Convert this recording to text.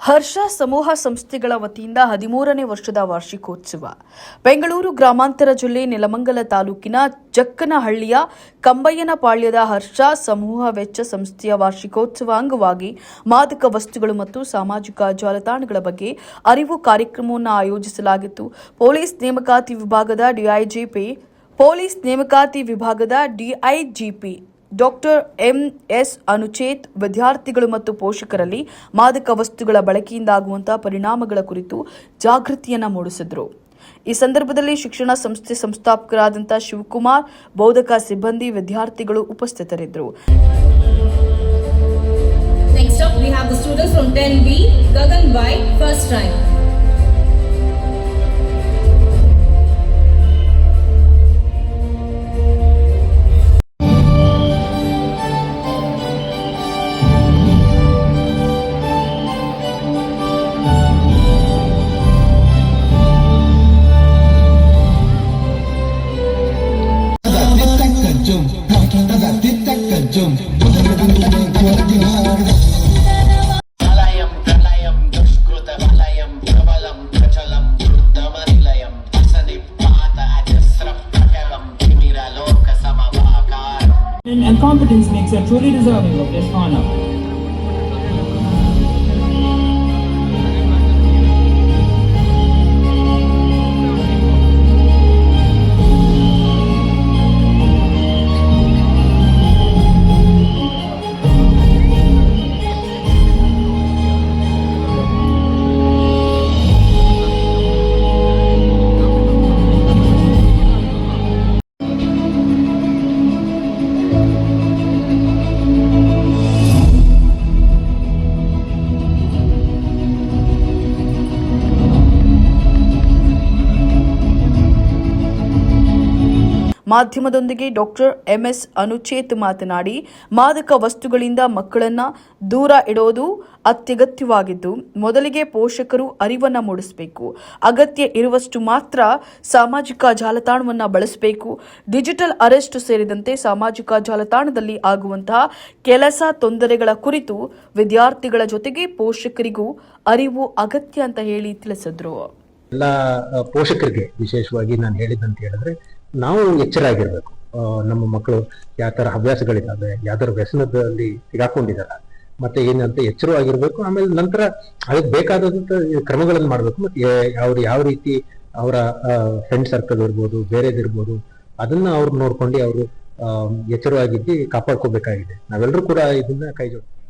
ಹರ್ಷ ಸಮೂಹ ಸಂಸ್ಥೆಗಳ ವತಿಯಿಂದ 13ನೇ ವರ್ಷದ ವಾರ್ಷಿಕೋತ್ಸವ. ಬೆಂಗಳೂರು ಗ್ರಾಮಾಂತರ ಜಿಲ್ಲೆ ನೆಲಮಂಗಲ ತಾಲೂಕಿನ ಜಕ್ಕನಹಳ್ಳಿಯ ಕಂಬಯ್ಯನಪಾಳ್ಯದ ಹರ್ಷ ಸಮೂಹ ವೆಚ್ಚ ಸಂಸ್ಥೆಯ ವಾರ್ಷಿಕೋತ್ಸವ ಅಂಗವಾಗಿ ಮಾದಕ ವಸ್ತುಗಳು ಮತ್ತು ಸಾಮಾಜಿಕ ಜಾಲತಾಣಗಳ ಬಗ್ಗೆ ಅರಿವು ಕಾರ್ಯಕ್ರಮವನ್ನು ಆಯೋಜಿಸಲಾಗಿತ್ತು. ಪೊಲೀಸ್ ನೇಮಕಾತಿ ವಿಭಾಗದ ಡಿಐಜಿಪಿ ಡಾಕ್ಟರ್ ಎಂಎಸ್ ಅನುಚೇತ್ ವಿದ್ಯಾರ್ಥಿಗಳು ಮತ್ತು ಪೋಷಕರಲ್ಲಿ ಮಾದಕ ವಸ್ತುಗಳ ಬಳಕೆಯಿಂದಾಗುವಂತಹ ಪರಿಣಾಮಗಳ ಕುರಿತು ಜಾಗೃತಿಯನ್ನು ಮೂಡಿಸಿದರು. ಈ ಸಂದರ್ಭದಲ್ಲಿ ಶಿಕ್ಷಣ ಸಂಸ್ಥೆ ಸಂಸ್ಥಾಪಕರಾದಂತಹ ಶಿವಕುಮಾರ್, ಬೋಧಕ ಸಿಬ್ಬಂದಿ, ವಿದ್ಯಾರ್ಥಿಗಳು ಉಪಸ್ಥಿತರಿದ್ದರು. Next up we have the students from 10B, Gagan Bhai, first time. And competence makes her truly deserving of this honor. ಮಾಧ್ಯಮದೊಂದಿಗೆ ಡಾಕ್ಟರ್ ಎಂಎಸ್ ಅನುಚೇತ್ ಮಾತನಾಡಿ, ಮಾದಕ ವಸ್ತುಗಳಿಂದ ಮಕ್ಕಳನ್ನು ದೂರ ಇಡೋದು ಅತ್ಯಗತ್ಯವಾಗಿದ್ದು, ಮೊದಲಿಗೆ ಪೋಷಕರು ಅರಿವನ್ನು ಮೂಡಿಸಬೇಕು. ಅಗತ್ಯ ಇರುವಷ್ಟು ಮಾತ್ರ ಸಾಮಾಜಿಕ ಜಾಲತಾಣವನ್ನು ಬಳಸಬೇಕು. ಡಿಜಿಟಲ್ ಅರೆಸ್ಟ್ ಸೇರಿದಂತೆ ಸಾಮಾಜಿಕ ಜಾಲತಾಣದಲ್ಲಿ ಆಗುವಂತಹ ಕೆಲಸ ತೊಂದರೆಗಳ ಕುರಿತು ವಿದ್ಯಾರ್ಥಿಗಳ ಜೊತೆಗೆ ಪೋಷಕರಿಗೂ ಅರಿವು ಅಗತ್ಯ ಅಂತ ಹೇಳಿ ತಿಳಿಸಿದ್ರು. ಎಲ್ಲ ಪೋಷಕರಿಗೆ ವಿಶೇಷವಾಗಿ ನಾನು ಹೇಳಿದಂತ ಹೇಳಿದ್ರೆ, ನಾವು ಎಚ್ಚರಾಗಿರ್ಬೇಕು. ನಮ್ಮ ಮಕ್ಕಳು ಯಾವ ತರ ಹವ್ಯಾಸಗಳಿದ್ದಾವೆ, ಯಾವ್ದಾರ ವ್ಯಸನದಲ್ಲಿ ಸಿಗಾಕೊಂಡಿದಾರ, ಮತ್ತೆ ಏನಂತ ಎಚ್ಚರವಾಗಿರ್ಬೇಕು. ಆಮೇಲೆ ನಂತರ ಅದಕ್ಕೆ ಬೇಕಾದಂತ ಕ್ರಮಗಳನ್ನು ಮಾಡ್ಬೇಕು. ಮತ್ತೆ ಯಾವ ರೀತಿ ಅವರ ಫ್ರೆಂಡ್ ಸರ್ಕಲ್ ಇರ್ಬೋದು, ಬೇರೆದಿರ್ಬೋದು, ಅದನ್ನ ಅವ್ರು ನೋಡ್ಕೊಂಡು ಅವರು ಎಚ್ಚರವಾಗಿದ್ದು ಕಾಪಾಡ್ಕೋಬೇಕಾಗಿದೆ. ನಾವೆಲ್ಲರೂ ಕೂಡ ಇದನ್ನ ಕೈ ಜೋಡಿಸ್ತೀವಿ.